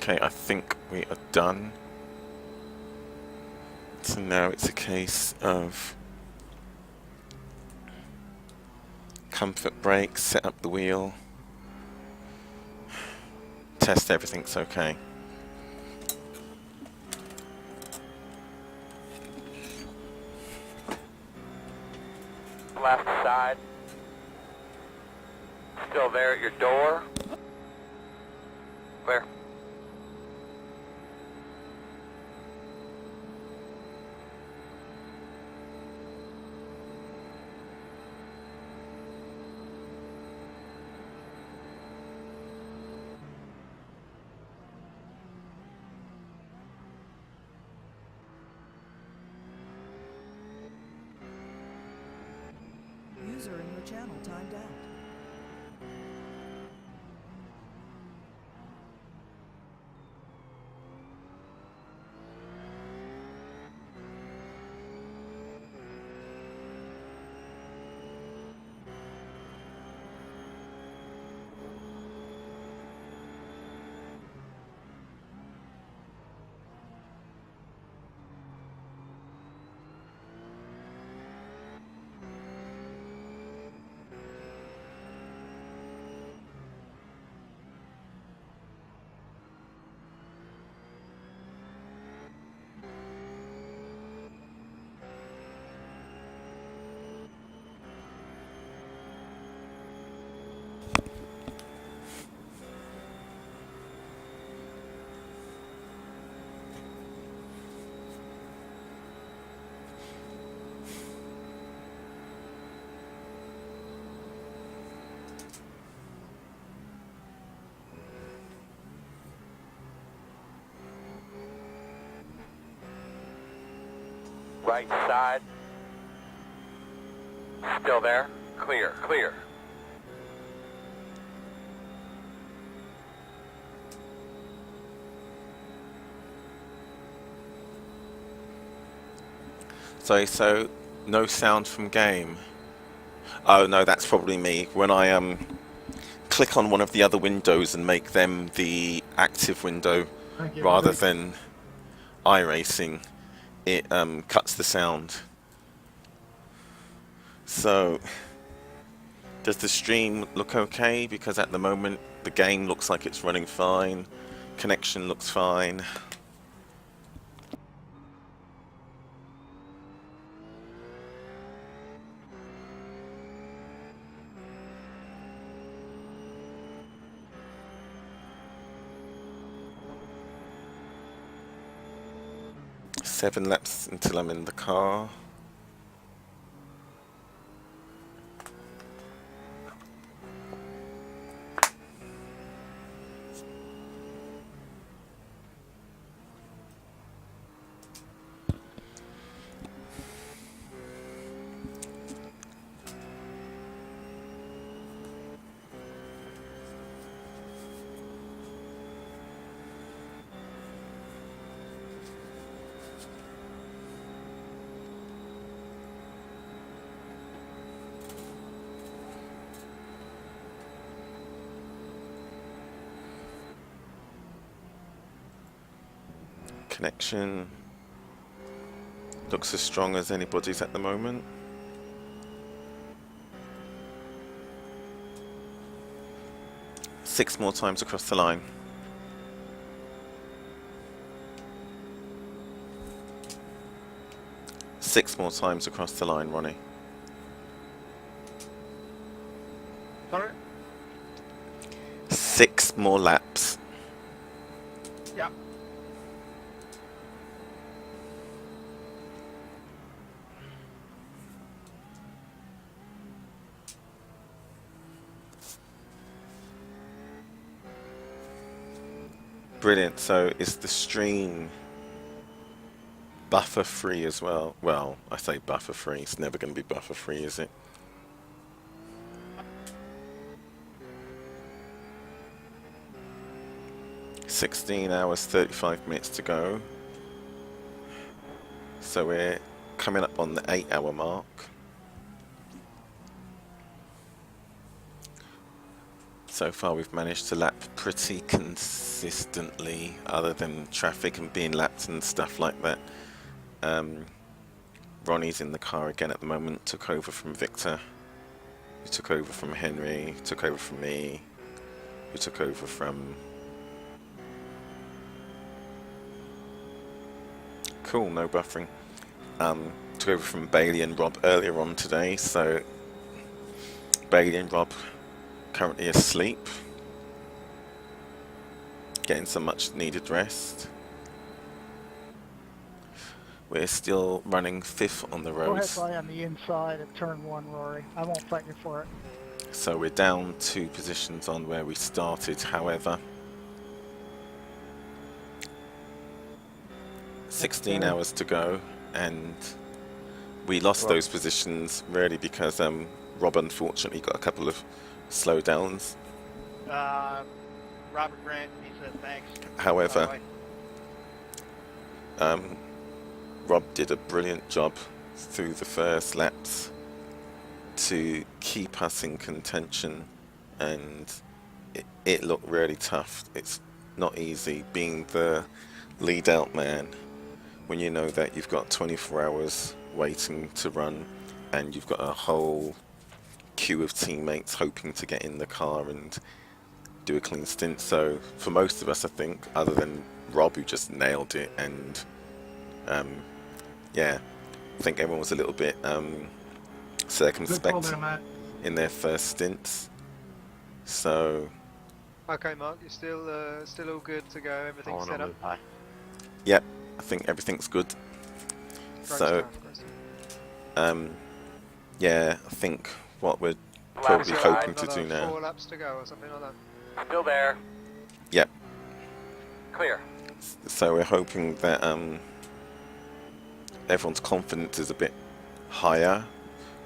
Okay, I think we are done. So now it's a case of comfort brake, set up the wheel, test everything's okay. Left side. Still there at your door. Clear. User in your channel timed out. Right side. Still there. Clear, clear. Sorry, so no sound from game. Oh no, that's probably me. When I click on one of the other windows and make them the active window rather than iRacing, it cuts the sound. So does the stream look okay? Because at the moment the game looks like it's running fine, connection looks fine. Seven laps until I'm in the car. Connection looks as strong as anybody's at the moment. Six more times across the line. Six more times across the line, Ronnie. Sorry? Six more laps. Yeah. Brilliant. So is the stream buffer free as well? Well, I say buffer free. It's never going to be buffer free, is it? $16 35 to go. So we're coming up on the 8-hour mark. So far we've managed to lap pretty consistently, other than traffic and being lapped and stuff like that. Ronnie's in the car again at the moment, took over from Victor, who took over from Henry, took over from me, who took over from... Cool, no buffering. Took over from Bailey and Rob earlier on today, so Bailey and Rob currently asleep, getting some much needed rest. We're still running 5th on the Go ahead, roads, fly on the inside of turn 1, Rory. I won't fight you for it. so we're down 2 positions on where we started. However, 16 hours to go, and we lost those positions really because Rob unfortunately got a couple of slowdowns. Robert Grant, he said thanks. However, By the way. Rob did a brilliant job through the first laps to keep us in contention, and it looked really tough. It's not easy being the lead out man when you know that you've got 24 hours waiting to run and you've got a whole queue of teammates hoping to get in the car and do a clean stint. So for most of us, I think, other than Rob, who just nailed it, and yeah, I think everyone was a little bit circumspect in their first stints. So Okay, Mark, you're still all good to go. Everything's set up. yep, I think everything's good. Great So stuff, great stuff. yeah, I think what we're probably Laps hoping to Another do now. 4 laps to go or something like that. Still there. Yep. Clear. So we're hoping that everyone's confidence is a bit higher.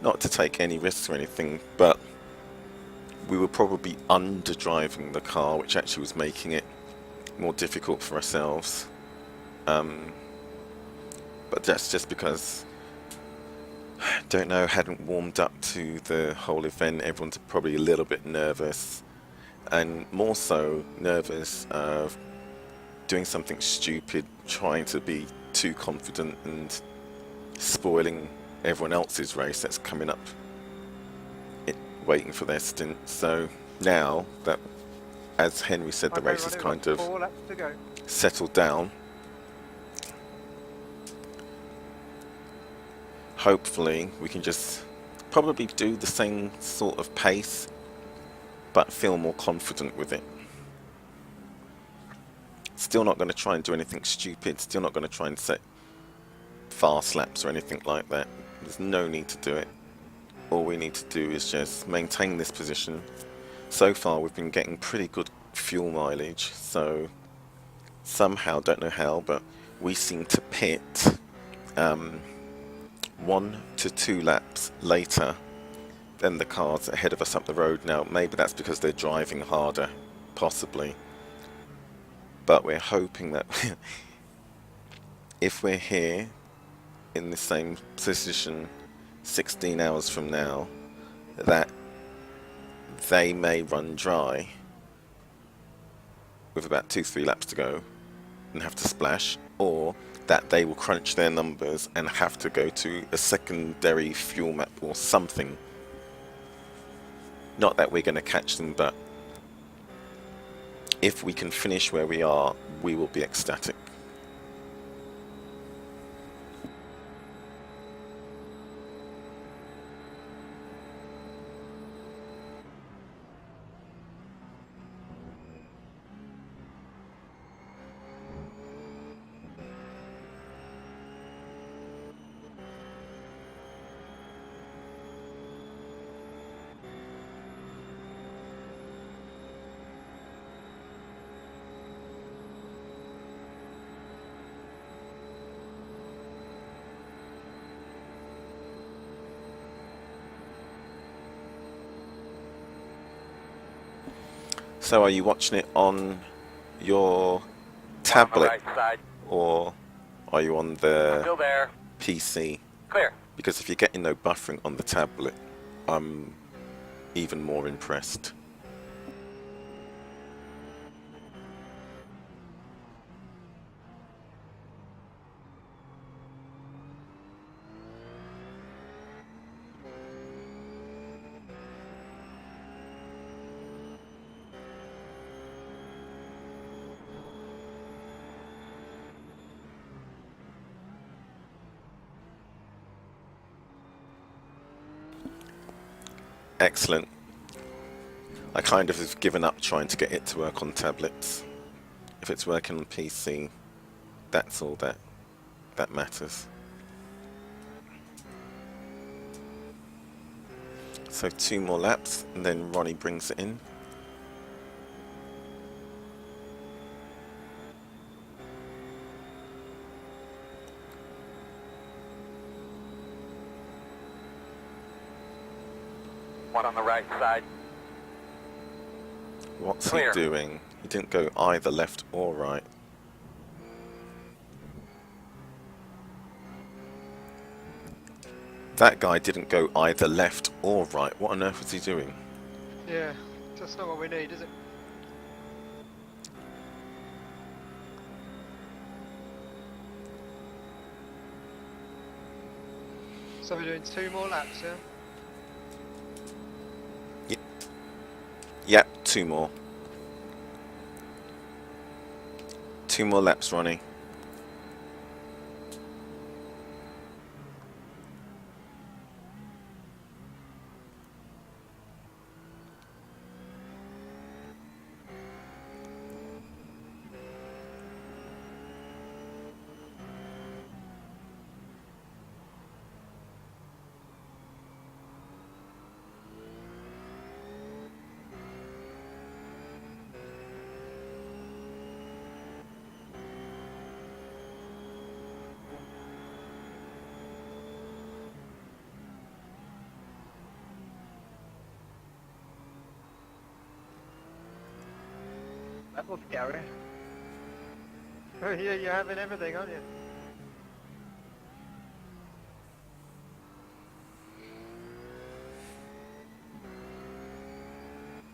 Not to take any risks or anything, but we were probably underdriving the car, which actually was making it more difficult for ourselves. But that's just because, don't know, hadn't warmed up to the whole event. Everyone's probably a little bit nervous, and more so nervous of doing something stupid, trying to be too confident and spoiling everyone else's race that's coming up, waiting for their stint. So now that, as Henry said, the Okay, race is Ronnie, kind we've of got 4 laps to go. settled down, hopefully we can just probably do the same sort of pace but feel more confident with it. Still not going to try and do anything stupid, still not going to try and set fast laps or anything like that. There's no need to do it. All we need to do is just maintain this position. So far we've been getting pretty good fuel mileage, so somehow, don't know how, but we seem to pit 1 to 2 laps later than the cars ahead of us up the road. Now maybe that's because they're driving harder, possibly, but we're hoping that if we're here in the same position 16 hours from now, that they may run dry with about 2-3 laps to go and have to splash, or that they will crunch their numbers and have to go to a secondary fuel map or something. Not that we're going to catch them, but if we can finish where we are, we will be ecstatic. So are you watching it on your On my tablet right side. or are you on the Still there. PC? Clear. Because if you're getting no buffering on the tablet, I'm even more impressed. Excellent. I kind of have given up trying to get it to work on tablets. If it's working on PC, that's all that matters. So 2 more laps, and then Ronnie brings it in. One on the right side. What's Clear. he doing? He didn't go either left or right. That guy didn't go either left or right. What on earth was he doing? Yeah, that's not what we need, is it? So we're doing 2 more laps, yeah? Yep, 2 more. 2 more laps, Ronnie. That was scary. Oh yeah, you're having everything, aren't you?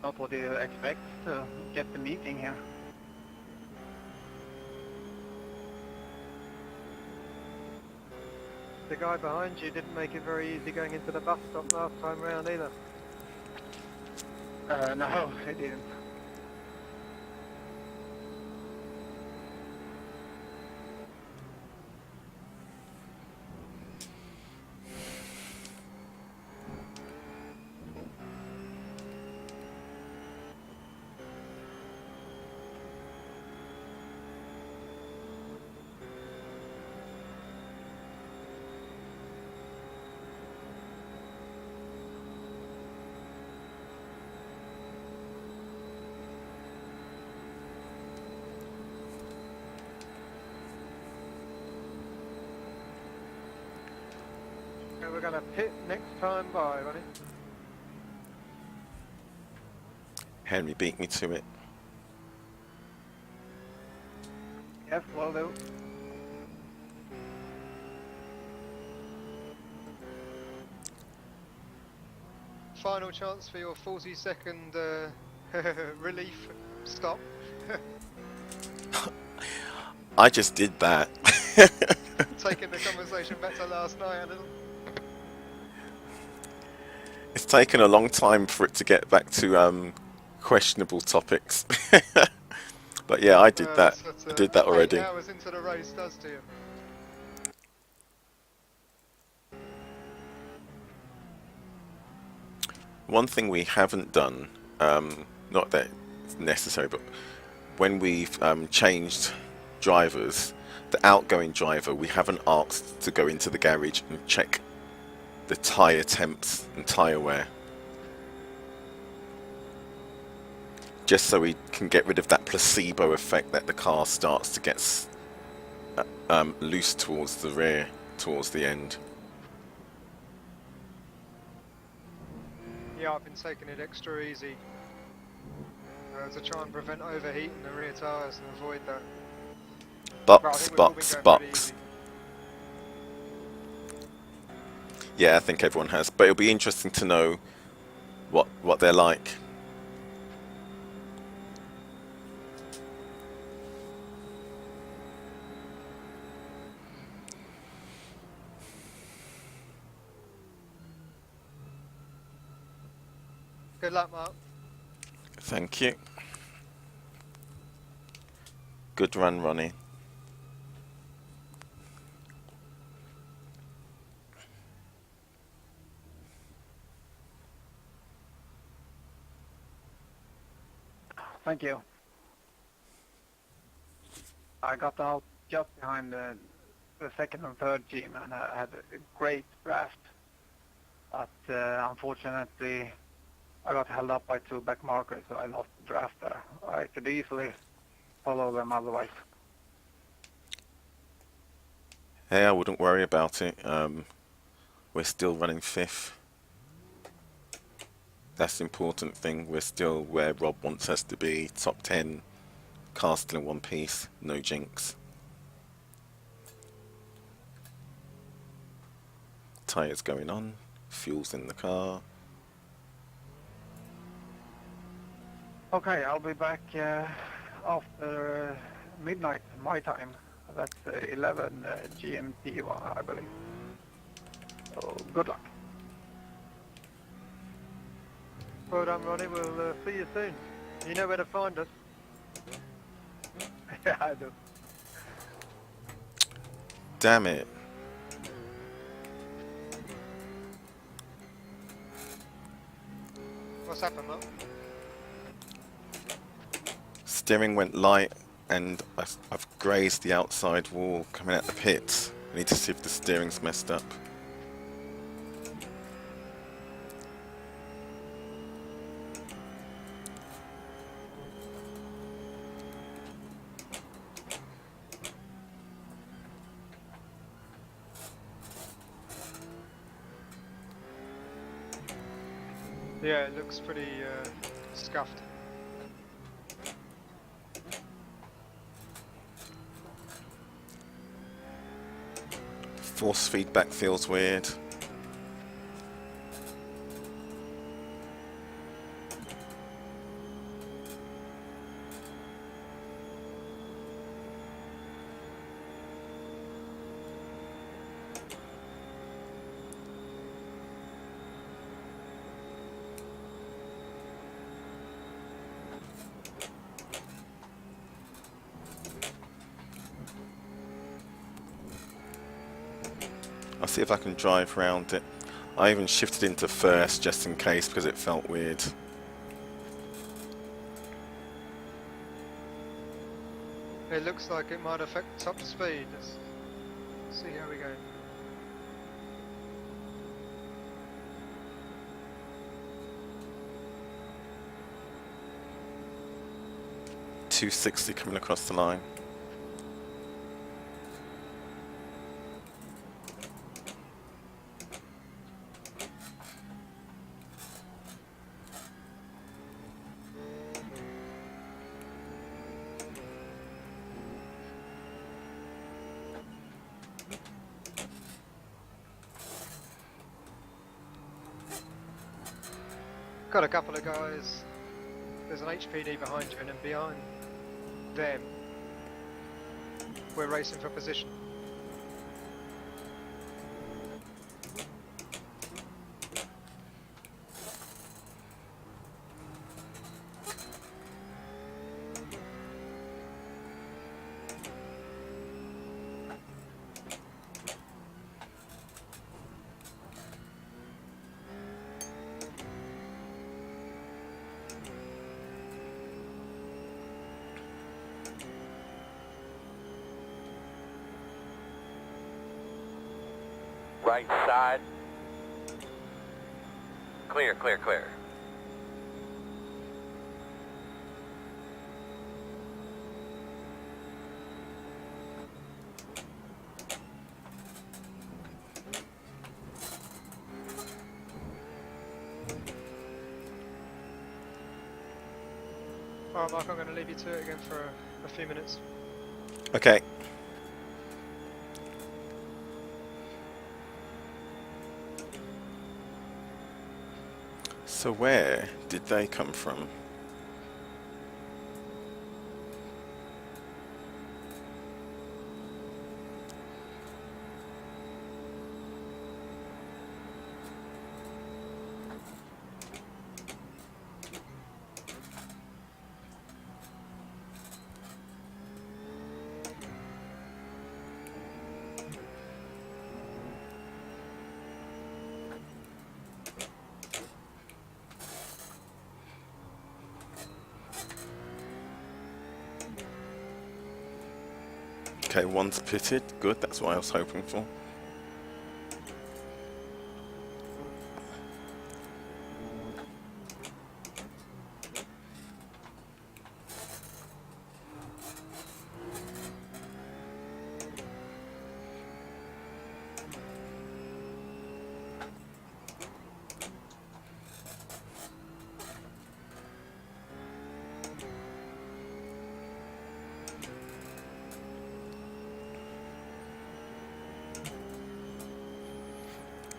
Not what you expect to get the meeting here. The guy behind you didn't make it very easy going into the bus stop last time round either. No, I didn't. And we're gonna pit next time by, Ronnie. Henry beat me to it. Yes, will do. Final chance for your 40-second relief stop. I just did that. Taking the conversation back to last night a little. It's taken a long time for it to get back to questionable topics. But yeah, I did that. That's what, I did that already. 8 hours into the race does to you. One thing we haven't done, not that it's necessary, but when we've changed drivers, the outgoing driver, we haven't asked to go into the garage and check the tyre temps and tyre wear. Just so we can get rid of that placebo effect that the car starts to get loose towards the rear, towards the end. Yeah, I've been taking it extra easy to try and prevent overheating the rear tyres and avoid that. But I Box, think we've all been box, going pretty box. easy. Yeah, I think everyone has, but it'll be interesting to know what they're like. Good luck, Mark. Thank you. Good run, Ronnie. thank you. I got out just behind the second and third team, and I had a great draft. But unfortunately, I got held up by 2 back markers, so I lost the draft there. I could easily follow them otherwise. Hey, I wouldn't worry about it. We're still running 5th. That's the important thing. We're still where Rob wants us to be. Top 10. Car still in one piece. No jinx. Tyres going on. Fuel's in the car. Okay, I'll be back after midnight my time. That's 11 GMT, I believe. So good luck. Well done, Ronnie. We'll see you soon. You know where to find us. Yeah, I do. Damn it. What's happened, Mark? Steering went light and I've grazed the outside wall coming out the pits. I need to see if the steering's messed up. Yeah, it looks pretty scuffed. Force feedback feels weird. I'll see if I can drive around it. I even shifted into first just in case because it felt weird. It looks like it might affect top speed. Let's see how we go. .260 coming across the line. Got a couple of guys. There's an HPD behind you, and then behind them, we're racing for position. Right side. Clear, clear, clear. Alright, Mark, I'm going to leave you to it again for a few minutes. Okay. So where did they come from? Okay, one's pitted. Good, that's what I was hoping for.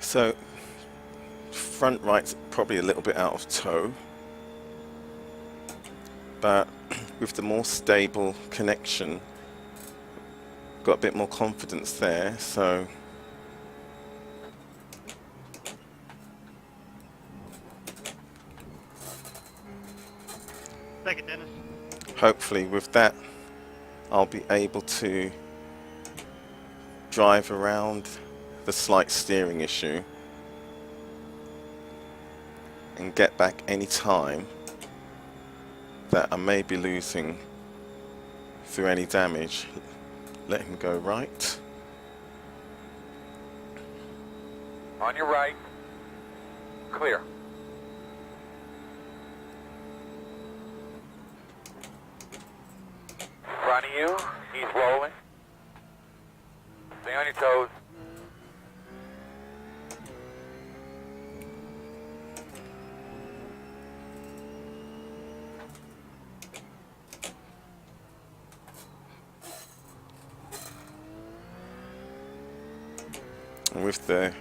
So, front right's probably a little bit out of tow, but with the more stable connection, got a bit more confidence there, so Second, Dennis. hopefully with that I'll be able to drive around the slight steering issue and get back any time that I may be losing through any damage. Let him go right. On your right. Clear. In front of you. He's rolling. Stay on your toes. And with the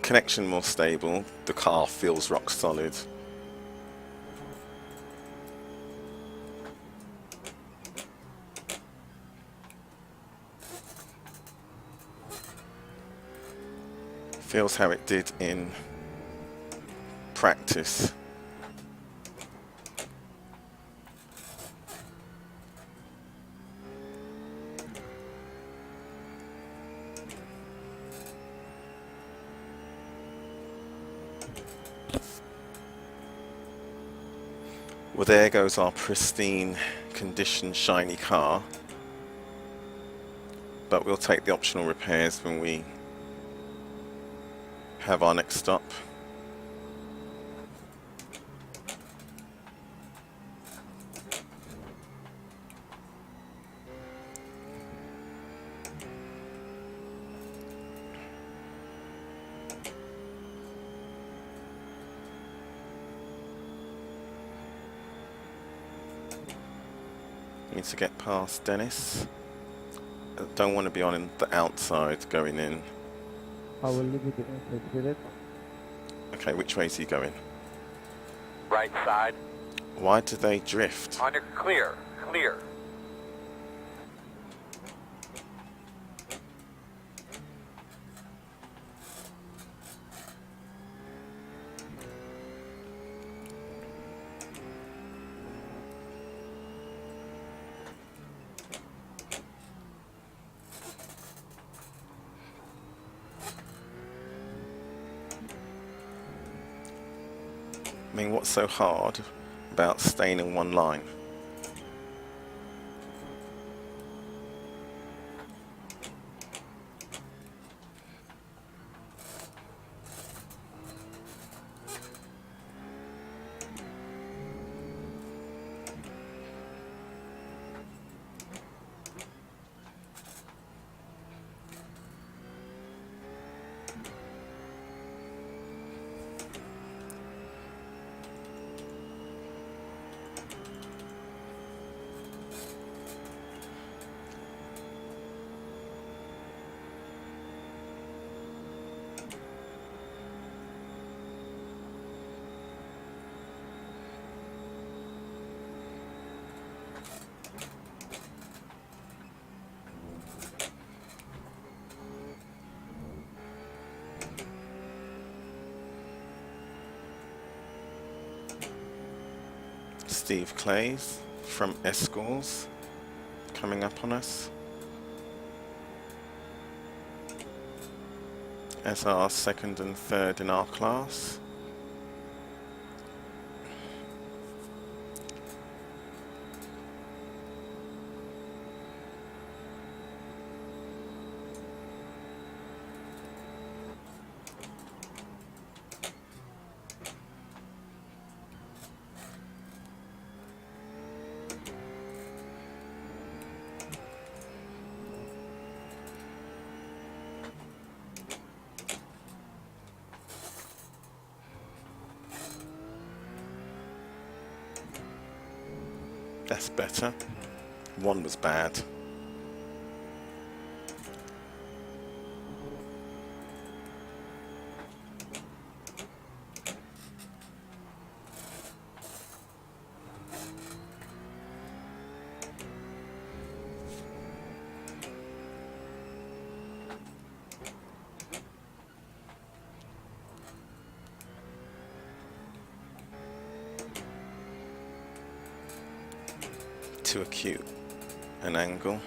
connection more stable, the car feels rock solid. Feels how it did in practice. Well, there goes our pristine condition shiny car, but we'll take the optional repairs when we have our next stop. Need to get past Dennis. Don't want to be on the outside going in. I will leave it with it. Okay, which way is he going? Right side. Why do they drift? On your clear. Clear. I mean, what's so hard about staying in one line? Steve Clays from Escores coming up on us as our second and third in our class. That's better. One was bad. Too acute an angle.